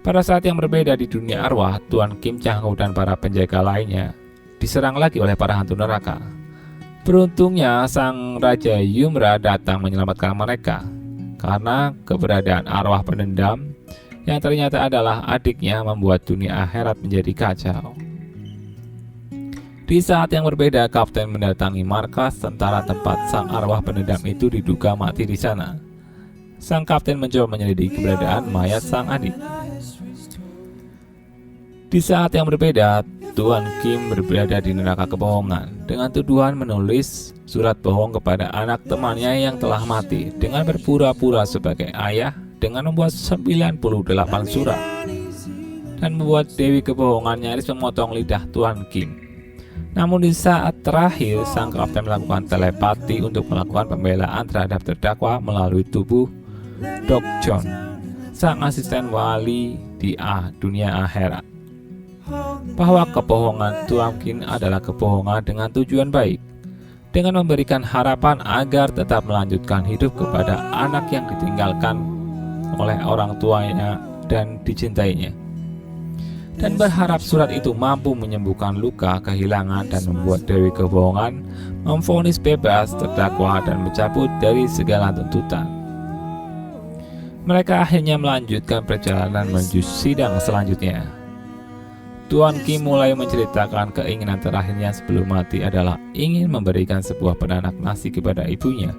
Pada saat yang berbeda di dunia arwah, Tuan Kim Chang Ho dan para penjaga lainnya diserang lagi oleh para hantu neraka. Beruntungnya sang Raja Yumra datang menyelamatkan mereka, karena keberadaan arwah pendendam yang ternyata adalah adiknya membuat dunia akhirat menjadi kacau. Di saat yang berbeda, Kapten mendatangi markas tentara tempat sang arwah pendendam itu diduga mati di sana. Sang Kapten mencoba menyelidiki keberadaan mayat sang adik. Di saat yang berbeda, Tuan Kim berada di neraka kebohongan dengan tuduhan menulis surat bohong kepada anak temannya yang telah mati dengan berpura-pura sebagai ayah dengan membuat 98 surat dan membuat Dewi Kebohongan nyaris memotong lidah Tuan Kim. Namun di saat terakhir, sang Kapten melakukan telepati untuk melakukan pembelaan terhadap terdakwa melalui tubuh Dok John, sang asisten wali di dunia akhirat, bahwa kebohongan Tuan Kim adalah kebohongan dengan tujuan baik, dengan memberikan harapan agar tetap melanjutkan hidup kepada anak yang ditinggalkan oleh orang tuanya dan dicintainya, dan berharap surat itu mampu menyembuhkan luka kehilangan dan membuat Dewi Kebohongan memvonis bebas terdakwa dan mencabut dari segala tuntutan. Mereka akhirnya melanjutkan perjalanan menuju sidang selanjutnya. Tuan Kim mulai menceritakan keinginan terakhirnya sebelum mati adalah ingin memberikan sebuah penanak nasi kepada ibunya,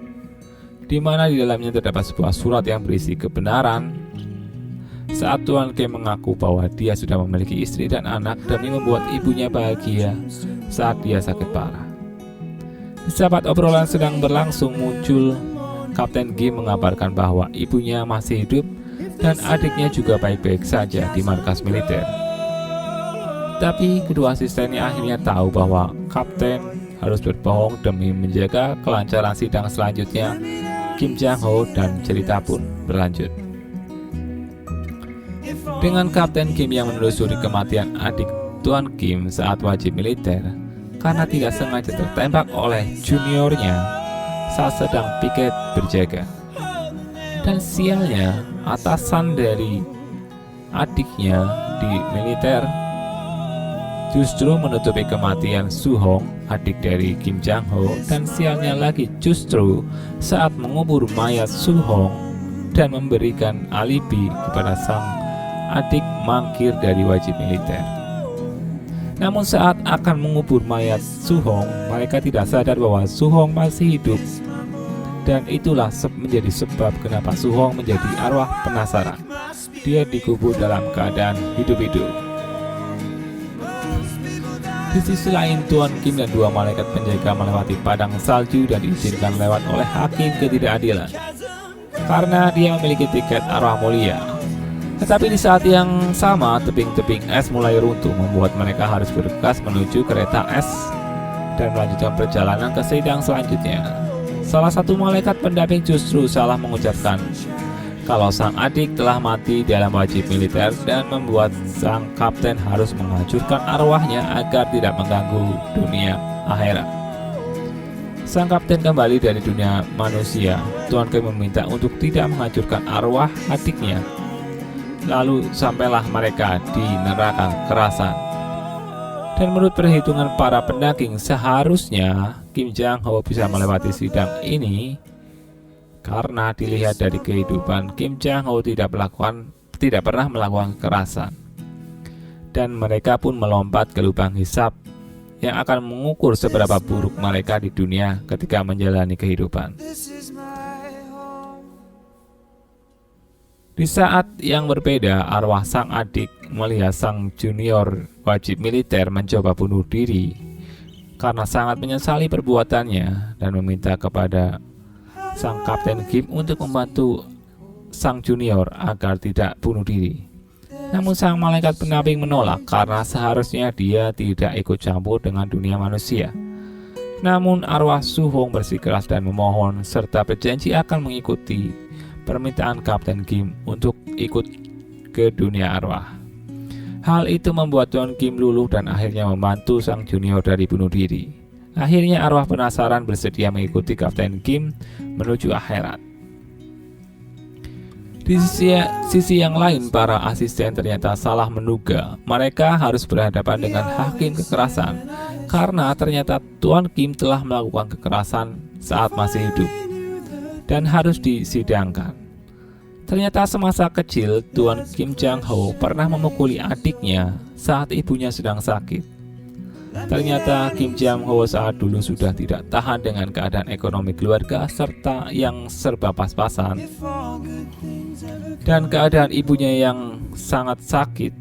di mana di dalamnya terdapat sebuah surat yang berisi kebenaran. Saat Tuan Kim mengaku bahwa dia sudah memiliki istri dan anak demi membuat ibunya bahagia saat dia sakit parah. Di saat obrolan sedang berlangsung, muncul Kapten Kim mengabarkan bahwa ibunya masih hidup dan adiknya juga baik-baik saja di markas militer. Tapi kedua asistennya akhirnya tahu bahwa Kapten harus berbohong demi menjaga kelancaran sidang selanjutnya Kim Chang Ho, dan cerita pun berlanjut. Dengan Kapten Kim yang menelusuri kematian adik Tuan Kim saat wajib militer karena tidak sengaja tertembak oleh juniornya saat sedang piket berjaga. Dan sialnya, atasan dari adiknya di militer justru menutupi kematian Su Hong, adik dari Kim Chang Ho, dan sialnya lagi justru saat mengubur mayat Su Hong dan memberikan alibi kepada sang adik mangkir dari wajib militer. Namun saat akan mengubur mayat Su Hong, mereka tidak sadar bahwa Su Hong masih hidup, dan itulah menjadi sebab kenapa Su Hong menjadi arwah penasaran. Dia dikubur dalam keadaan hidup-hidup. Di sisi lain, Tuan Kim dan dua malaikat penjaga melewati padang salju dan diizinkan lewat oleh hakim ketidakadilan karena dia memiliki tiket arwah mulia. Tetapi di saat yang sama, tebing-tebing es mulai runtuh, membuat mereka harus bergegas menuju kereta es dan melanjutkan perjalanan ke sidang selanjutnya. Salah satu malaikat pendamping justru salah mengucapkan kalau sang adik telah mati dalam wajib militer dan membuat sang kapten harus menghancurkan arwahnya agar tidak mengganggu dunia akhirat. Sang kapten kembali dari dunia manusia. Tuan Kim meminta untuk tidak menghancurkan arwah adiknya. Lalu sampailah mereka di neraka kerasan. Dan menurut perhitungan para pendaking, seharusnya Kim Chang Ho bisa melewati sidang ini karena dilihat dari kehidupan Kim Chang Ho tidak pernah melakukan kekerasan, dan mereka pun melompat ke lubang hisab yang akan mengukur seberapa buruk mereka di dunia ketika menjalani kehidupan. Di saat yang berbeda, arwah sang adik melihat sang junior wajib militer mencoba bunuh diri karena sangat menyesali perbuatannya dan meminta kepada sang Kapten Kim untuk membantu sang junior agar tidak bunuh diri. Namun sang malaikat pendamping menolak karena seharusnya dia tidak ikut campur dengan dunia manusia. Namun arwah Su Hong bersikeras dan memohon serta berjanji akan mengikuti permintaan Kapten Kim untuk ikut ke dunia arwah. Hal itu membuat Tuan Kim luluh dan akhirnya membantu sang junior dari bunuh diri. Akhirnya arwah penasaran bersedia mengikuti Kapten Kim menuju akhirat. Di Di sisi yang lain, para asisten ternyata salah menduga mereka harus berhadapan dengan hakim kekerasan karena ternyata Tuan Kim telah melakukan kekerasan saat masih hidup dan harus disidangkan. Ternyata semasa kecil Tuan Kim Jang Ho pernah memukuli adiknya saat ibunya sedang sakit. Ternyata Kim Jang Ho saat dulu sudah tidak tahan dengan keadaan ekonomi keluarga serta yang serba pas-pasan, dan keadaan ibunya yang sangat sakit,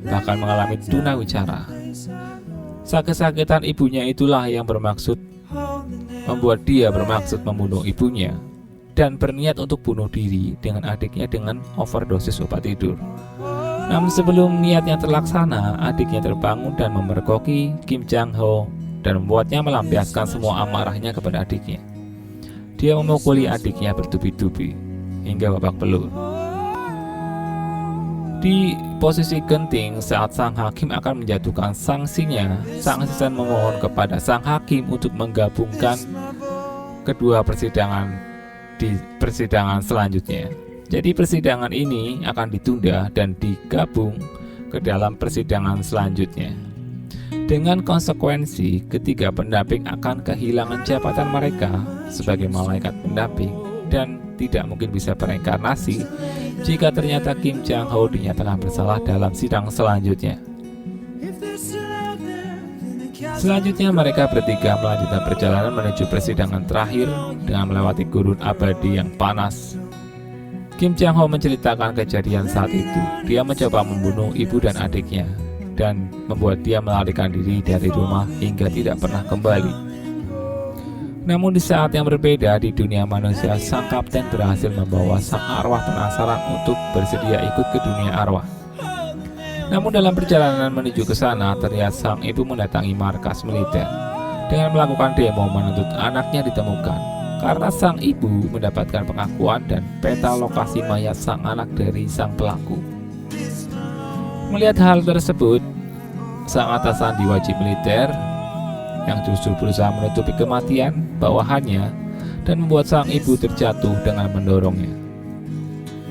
bahkan mengalami tunawicara. Sakit-sakitan ibunya itulah yang membuat dia bermaksud membunuh ibunya dan berniat untuk bunuh diri dengan adiknya dengan overdosis obat tidur. Namun sebelum niatnya terlaksana, adiknya terbangun dan memergoki Kim Jang Ho dan membuatnya melampiaskan semua amarahnya kepada adiknya. Dia memukuli adiknya bertubi-tubi hingga babak belur. Di posisi genting saat sang hakim akan menjatuhkan sanksinya, sang asisten memohon kepada sang hakim untuk menggabungkan kedua persidangan di persidangan selanjutnya. Jadi persidangan ini akan ditunda dan digabung ke dalam persidangan selanjutnya. Dengan konsekuensi, ketiga pendamping akan kehilangan jabatan mereka sebagai malaikat pendamping dan tidak mungkin bisa bereinkarnasi jika ternyata Kim Jang Ho dinyatakan bersalah dalam sidang selanjutnya. Selanjutnya mereka bertiga melanjutkan perjalanan menuju persidangan terakhir dengan melewati gurun abadi yang panas. Kim Jang Ho menceritakan kejadian saat itu. Dia mencoba membunuh ibu dan adiknya dan membuat dia melarikan diri dari rumah hingga tidak pernah kembali. Namun di saat yang berbeda di dunia manusia, sang kapten berhasil membawa sang arwah penasaran untuk bersedia ikut ke dunia arwah. Namun dalam perjalanan menuju ke sana, terlihat sang ibu mendatangi markas militer dengan melakukan demo menuntut anaknya ditemukan. Karena sang ibu mendapatkan pengakuan dan peta lokasi mayat sang anak dari sang pelaku. Melihat hal tersebut, sang atasan di wajib militer yang justru berusaha menutupi kematian bawahannya dan membuat sang ibu terjatuh dengan mendorongnya.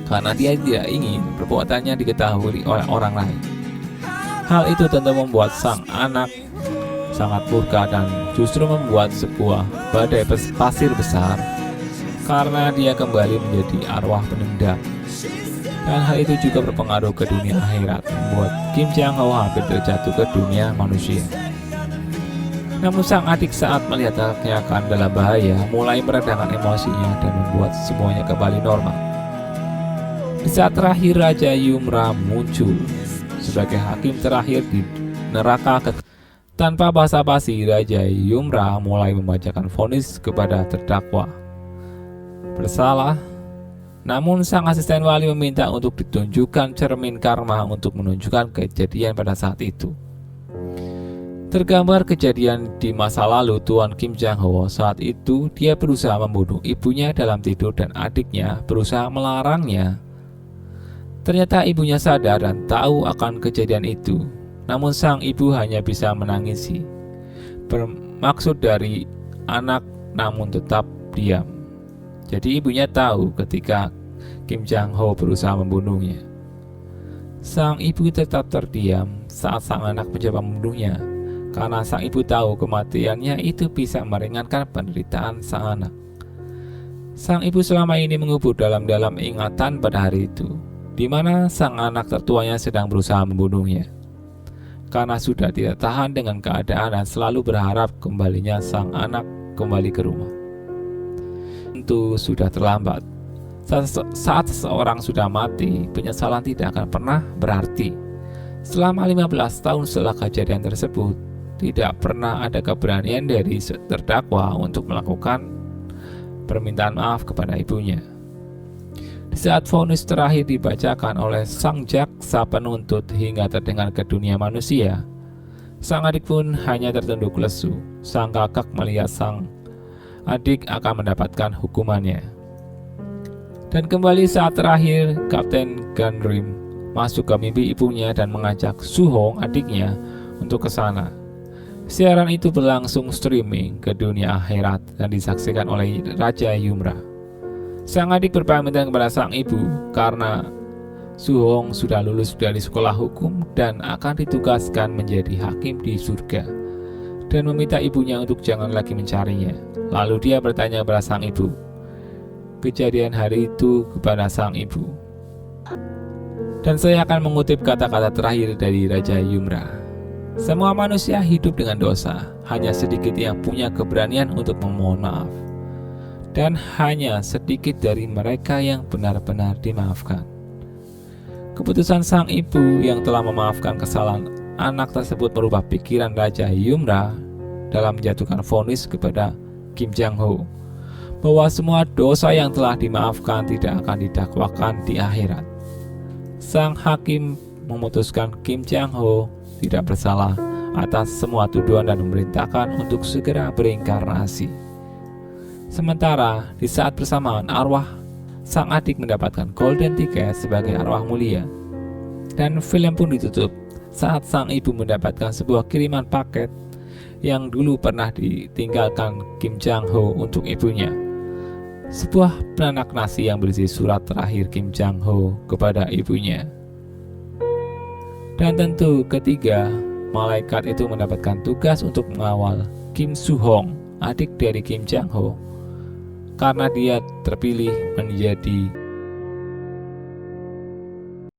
Karena dia tidak ingin perbuatannya diketahui oleh orang lain. Hal itu tentu membuat sang anak sangat murka dan justru membuat sebuah badai pasir besar karena dia kembali menjadi arwah penendang. Dan hal itu juga berpengaruh ke dunia akhirat, membuat Kim Jang Ho hampir terjatuh ke dunia manusia. Namun sang adik saat melihat anaknya akan dalam bahaya, mulai meredamkan emosinya dan membuat semuanya kembali normal. Di saat terakhir, Raja Yumra muncul sebagai hakim terakhir di neraka. Tanpa basa-basi, Raja Yumra mulai membacakan vonis kepada terdakwa bersalah. Namun sang asisten wali meminta untuk ditunjukkan cermin karma untuk menunjukkan kejadian pada saat itu. Tergambar kejadian di masa lalu Tuan Kim Jang Ho. Saat itu dia berusaha membunuh ibunya dalam tidur dan adiknya berusaha melarangnya. Ternyata ibunya sadar dan tahu akan kejadian itu. Namun sang ibu hanya bisa menangisi. Bermaksud dari anak namun tetap diam. Jadi ibunya tahu ketika Kim Jang Ho berusaha membunuhnya. Sang ibu tetap terdiam saat sang anak mencoba membunuhnya. Karena sang ibu tahu kematiannya itu bisa meringankan penderitaan sang anak. Sang ibu selama ini mengubur dalam-dalam ingatan pada hari itu, di mana sang anak tertuanya sedang berusaha membunuhnya. Karena sudah tidak tahan dengan keadaan dan selalu berharap kembalinya sang anak kembali ke rumah. Tentu sudah terlambat. Saat seseorang sudah mati, penyesalan tidak akan pernah berarti. Selama 15 tahun setelah kejadian tersebut, tidak pernah ada keberanian dari terdakwa untuk melakukan permintaan maaf kepada ibunya. Di saat vonis terakhir dibacakan oleh sang jaksa penuntut hingga terdengar ke dunia manusia, sang adik pun hanya tertunduk lesu. Sang kakak melihat sang adik akan mendapatkan hukumannya. Dan kembali saat terakhir, Kapten Ganrim masuk ke mimpi ibunya dan mengajak Suhong adiknya untuk ke sana. Siaran itu berlangsung streaming ke dunia akhirat dan disaksikan oleh Raja Yumra. Sang adik berpamitan kepada sang ibu karena Su-hong sudah lulus dari sekolah hukum dan akan ditugaskan menjadi hakim di surga, dan meminta ibunya untuk jangan lagi mencarinya. Lalu dia bertanya kepada sang ibu kejadian hari itu kepada sang ibu. Dan saya akan mengutip kata-kata terakhir dari Raja Yumra. Semua manusia hidup dengan dosa, hanya sedikit yang punya keberanian untuk memohon maaf. Dan hanya sedikit dari mereka yang benar-benar dimaafkan. Keputusan sang ibu yang telah memaafkan kesalahan anak tersebut merubah pikiran Raja Yumra dalam menjatuhkan vonis kepada Kim Jang-ho bahwa semua dosa yang telah dimaafkan tidak akan didakwakan di akhirat. Sang hakim memutuskan Kim Jang-ho tidak bersalah atas semua tuduhan dan memerintahkan untuk segera berinkarnasi. Sementara di saat bersamaan arwah sang adik mendapatkan golden ticket sebagai arwah mulia. Dan film pun ditutup saat sang ibu mendapatkan sebuah kiriman paket yang dulu pernah ditinggalkan Kim Jang-ho untuk ibunya. Sebuah penanak nasi yang berisi surat terakhir Kim Jang-ho kepada ibunya. Dan tentu ketiga, malaikat itu mendapatkan tugas untuk mengawal Kim Su-hong, adik dari Kim Jang-ho, karena dia terpilih menjadi